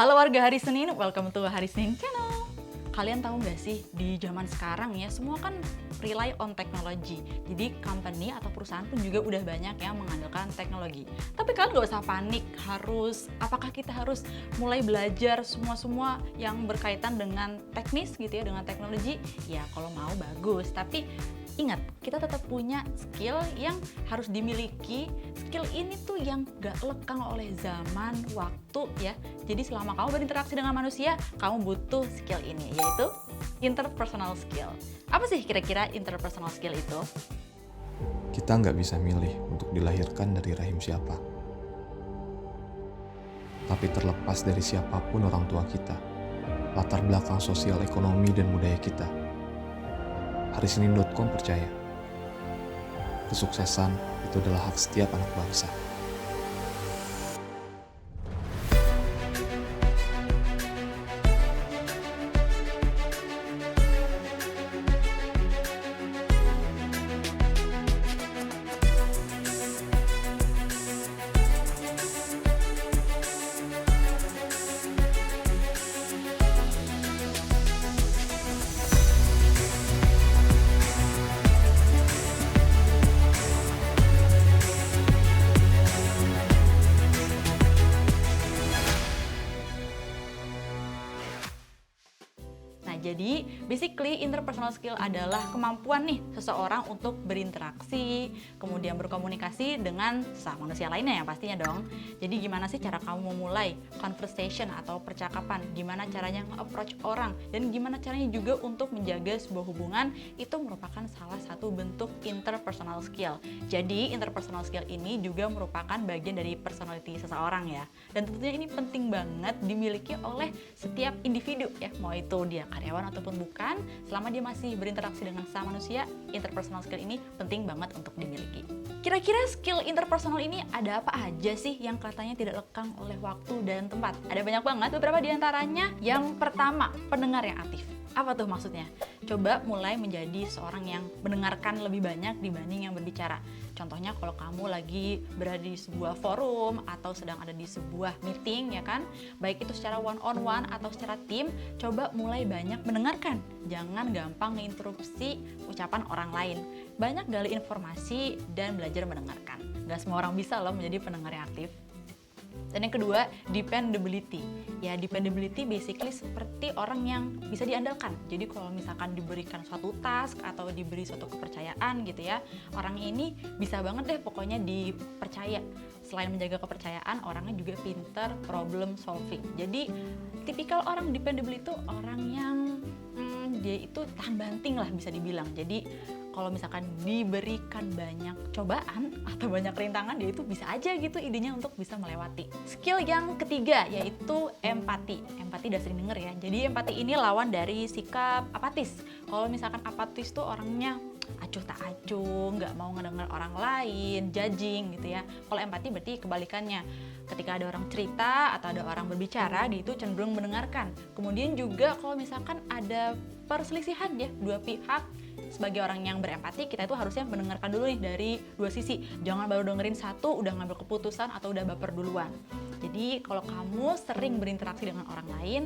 Halo warga Hari Senin, welcome to Hari Senin Channel. Kalian tahu nggak sih, di zaman sekarang ya, semua kan rely on technology. Jadi company atau perusahaan pun juga udah banyak yang mengandalkan teknologi. Tapi kalian nggak usah panik, apakah kita harus mulai belajar semua yang berkaitan dengan teknis gitu ya, dengan teknologi? Ya kalau mau bagus, tapi ingat, kita tetap punya skill yang harus dimiliki. Skill ini tuh yang gak lekang oleh zaman, waktu ya. Jadi selama kamu berinteraksi dengan manusia, kamu butuh skill ini, yaitu interpersonal skill. Apa sih kira-kira interpersonal skill itu? Kita nggak bisa milih untuk dilahirkan dari rahim siapa. Tapi terlepas dari siapapun orang tua kita, latar belakang sosial, ekonomi, dan budaya kita, harisenin.com percaya, kesuksesan itu adalah hak setiap anak bangsa. Jadi, basically interpersonal skill adalah kemampuan nih seseorang untuk berinteraksi, kemudian berkomunikasi dengan sesama manusia lainnya ya pastinya dong. Jadi gimana sih cara kamu memulai conversation atau percakapan, gimana caranya nge-approach orang, dan gimana caranya juga untuk menjaga sebuah hubungan, itu merupakan salah satu bentuk interpersonal skill. Jadi interpersonal skill ini juga merupakan bagian dari personality seseorang ya. Dan tentunya ini penting banget dimiliki oleh setiap individu ya, mau itu dia karyawan ataupun bukan, selama dia masih berinteraksi dengan sesama manusia, interpersonal skill ini penting banget untuk dimiliki. Kira-kira skill interpersonal ini ada apa aja sih yang katanya tidak lekang oleh waktu dan tempat? Ada banyak banget, beberapa diantaranya. Yang pertama, pendengar yang aktif. Apa tuh maksudnya? Coba mulai menjadi seorang yang mendengarkan lebih banyak dibanding yang berbicara. Contohnya kalau kamu lagi berada di sebuah forum atau sedang ada di sebuah meeting ya kan, baik itu secara one on one atau secara tim, coba mulai banyak mendengarkan. Jangan gampang menginterupsi ucapan orang lain. Banyak gali informasi dan belajar mendengarkan. Gak semua orang bisa loh menjadi pendengar yang aktif. Dan yang kedua, dependability. Ya, dependability basically seperti orang yang bisa diandalkan. Jadi kalau misalkan diberikan suatu task atau diberi suatu kepercayaan gitu ya, orang ini bisa banget deh pokoknya dipercaya. Selain menjaga kepercayaan, orangnya juga pinter problem solving. Jadi tipikal orang dependable itu orang yang dia itu tahan banting lah bisa dibilang. Jadi kalau misalkan diberikan banyak cobaan atau banyak rintangan, dia itu bisa aja gitu idenya untuk bisa melewati. Skill yang ketiga yaitu empati. Empati udah sering denger ya. Jadi empati ini lawan dari sikap apatis. Kalau misalkan apatis tuh orangnya acuh tak acuh, nggak mau ngedenger orang lain, judging gitu ya. Kalau empati berarti kebalikannya. Ketika ada orang cerita atau ada orang berbicara, dia itu cenderung mendengarkan. Kemudian juga kalau misalkan ada perselisihan ya, dua pihak, sebagai orang yang berempati, kita itu harusnya mendengarkan dulu nih dari dua sisi. Jangan baru dengerin satu, udah ngambil keputusan atau udah baper duluan. Jadi kalau kamu sering berinteraksi dengan orang lain,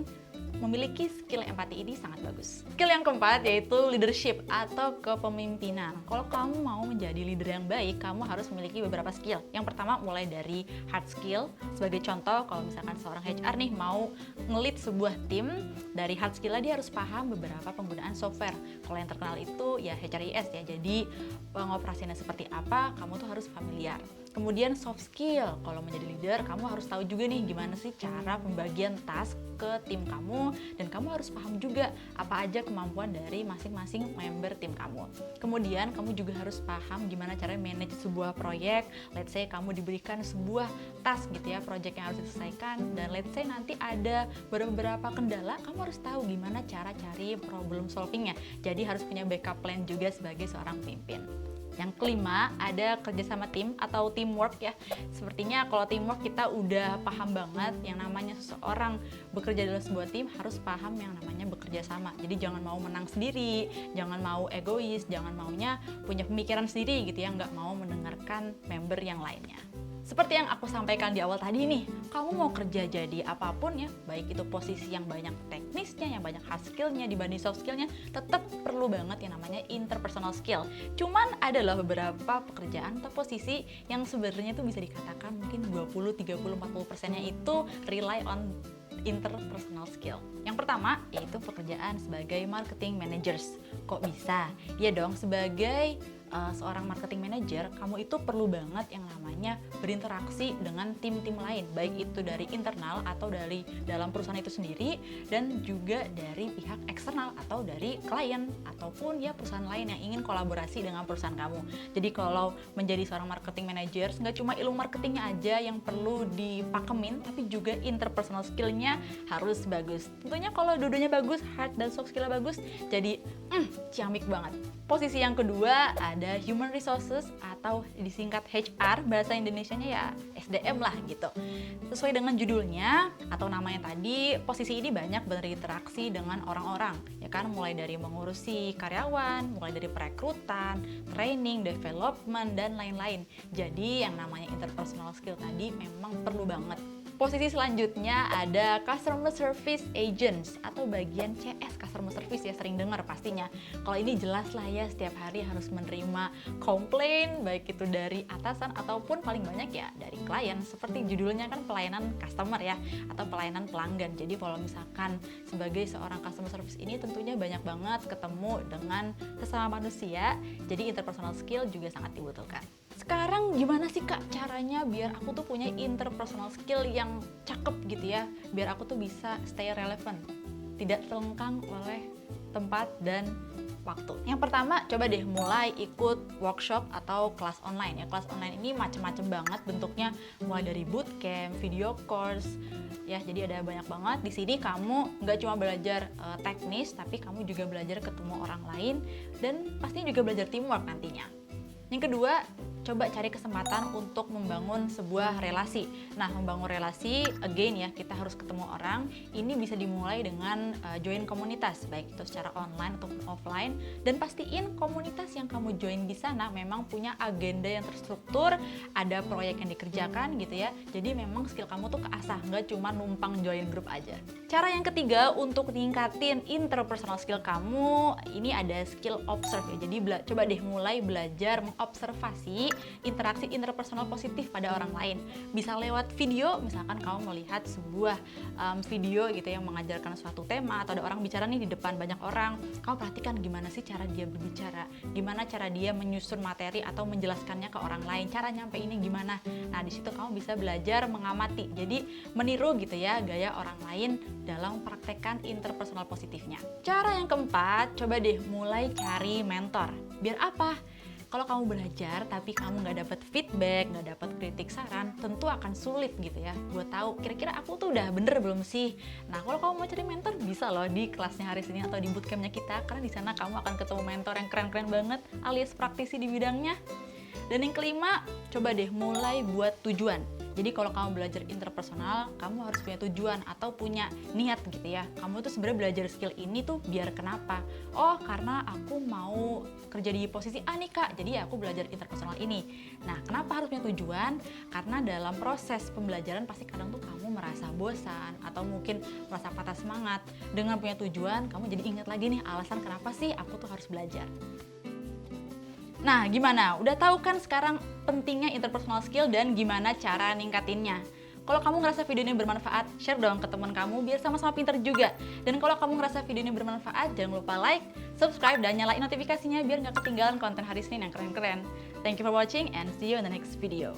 memiliki skill empati ini sangat bagus. Skill yang keempat yaitu leadership atau kepemimpinan. Kalau kamu mau menjadi leader yang baik, kamu harus memiliki beberapa skill. Yang pertama mulai dari hard skill. Sebagai contoh, kalau misalkan seorang HR nih mau nge-lead sebuah tim, dari hard skill dia harus paham beberapa penggunaan software. Kalau yang terkenal itu ya HRIS ya. Jadi pengoperasiannya seperti apa, kamu tuh harus familiar. Kemudian soft skill, kalau menjadi leader kamu harus tahu juga nih gimana sih cara pembagian task ke tim kamu, dan kamu harus paham juga apa aja kemampuan dari masing-masing member tim kamu. Kemudian kamu juga harus paham gimana cara manage sebuah proyek. Let's say kamu diberikan sebuah task gitu ya, proyek yang harus diselesaikan, dan let's say nanti ada beberapa kendala, kamu harus tahu gimana cara cari problem solvingnya. Jadi harus punya backup plan juga sebagai seorang pemimpin. Yang kelima, ada kerjasama tim atau teamwork ya. Sepertinya kalau teamwork kita udah paham banget yang namanya seseorang bekerja dalam sebuah tim harus paham yang namanya bekerja sama. Jadi jangan mau menang sendiri, jangan mau egois, jangan maunya punya pemikiran sendiri gitu ya, nggak mau mendengarkan member yang lainnya. Seperti yang aku sampaikan di awal tadi nih, kamu mau kerja jadi apapun ya, baik itu posisi yang banyak teknisnya, yang banyak hard skillnya dibanding soft skillnya, tetap perlu banget yang namanya interpersonal skill. Cuman adalah beberapa pekerjaan atau posisi yang sebenarnya tuh bisa dikatakan mungkin 20, 30, 40%-nya itu rely on interpersonal skill. Yang pertama yaitu pekerjaan sebagai marketing managers. Kok bisa? Ya dong, sebagai seorang marketing manager, kamu itu perlu banget yang namanya berinteraksi dengan tim-tim lain, baik itu dari internal atau dari dalam perusahaan itu sendiri, dan juga dari pihak eksternal atau dari klien ataupun ya perusahaan lain yang ingin kolaborasi dengan perusahaan kamu. Jadi kalau menjadi seorang marketing manager, nggak cuma ilmu marketingnya aja yang perlu dipakemin, tapi juga interpersonal skillnya harus bagus. Tentunya kalau dua-duanya bagus, hard dan soft skillnya bagus, jadi ciamik banget. Posisi yang kedua ada human resources atau disingkat HR, bahasa Indonesianya ya SDM lah gitu. Sesuai dengan judulnya atau namanya tadi, posisi ini banyak berinteraksi dengan orang-orang, ya kan, mulai dari mengurusi karyawan, mulai dari perekrutan, training, development, dan lain-lain. Jadi yang namanya interpersonal skill tadi memang perlu banget. Posisi selanjutnya ada Customer Service Agents atau bagian CS, Customer Service ya, sering dengar pastinya. Kalau ini jelas lah ya, setiap hari harus menerima komplain, baik itu dari atasan ataupun paling banyak ya dari klien. Seperti judulnya kan pelayanan customer ya, atau pelayanan pelanggan. Jadi kalau misalkan sebagai seorang Customer Service ini tentunya banyak banget ketemu dengan sesama manusia, jadi interpersonal skill juga sangat dibutuhkan. Sekarang gimana sih Kak caranya biar aku tuh punya interpersonal skill yang cakep gitu ya, biar aku tuh bisa stay relevant, tidak terlengkang oleh tempat dan waktu. Yang pertama, coba deh mulai ikut workshop atau kelas online ya. Kelas online ini macem-macem banget bentuknya, mulai dari bootcamp, video course ya. Jadi ada banyak banget. Di sini kamu nggak cuma belajar teknis, tapi kamu juga belajar ketemu orang lain dan pastinya juga belajar teamwork nantinya. Yang kedua, coba cari kesempatan untuk membangun sebuah relasi. Nah, membangun relasi, again ya, kita harus ketemu orang. Ini bisa dimulai dengan join komunitas, baik itu secara online ataupun offline. Dan pastiin komunitas yang kamu join di sana memang punya agenda yang terstruktur, ada proyek yang dikerjakan gitu ya. Jadi memang skill kamu tuh keasah, nggak cuma numpang join grup aja. Cara yang ketiga untuk ningkatin interpersonal skill kamu, ini ada skill observe ya. Jadi coba deh mulai belajar mengobservasi interaksi interpersonal positif pada orang lain. Bisa lewat video, misalkan kamu melihat sebuah video gitu yang mengajarkan suatu tema atau ada orang bicara nih di depan banyak orang, kamu perhatikan gimana sih cara dia berbicara, gimana cara dia menyusun materi atau menjelaskannya ke orang lain, cara nyampeinnya gimana. Nah, di situ kamu bisa belajar mengamati, jadi meniru gitu ya gaya orang lain dalam praktekkan interpersonal positifnya. Cara yang keempat, coba deh mulai cari mentor. Biar apa? Kalau kamu belajar tapi kamu nggak dapat feedback, nggak dapat kritik saran, tentu akan sulit gitu ya buat tahu kira-kira aku tuh udah bener belum sih. Nah, kalau kamu mau cari mentor bisa loh di kelasnya hari Senin atau di bootcampnya kita, karena di sana kamu akan ketemu mentor yang keren-keren banget alias praktisi di bidangnya. Dan yang kelima, coba deh mulai buat tujuan. Jadi kalau kamu belajar interpersonal, kamu harus punya tujuan atau punya niat gitu ya. Kamu tuh sebenarnya belajar skill ini tuh biar kenapa? Oh, karena aku mau kerja di posisi A nih Kak, jadi ya aku belajar interpersonal ini. Nah, kenapa harus punya tujuan? Karena dalam proses pembelajaran pasti kadang tuh kamu merasa bosan atau mungkin merasa patah semangat. Dengan punya tujuan, kamu jadi ingat lagi nih alasan kenapa sih aku tuh harus belajar. Nah, gimana? Udah tahu kan sekarang pentingnya interpersonal skill dan gimana cara ningkatinnya? Kalau kamu ngerasa video ini bermanfaat, share dong ke teman kamu biar sama-sama pinter juga. Dan kalau kamu ngerasa video ini bermanfaat, jangan lupa like, subscribe, dan nyalain notifikasinya biar nggak ketinggalan konten hari Senin yang keren-keren. Thank you for watching and see you in the next video.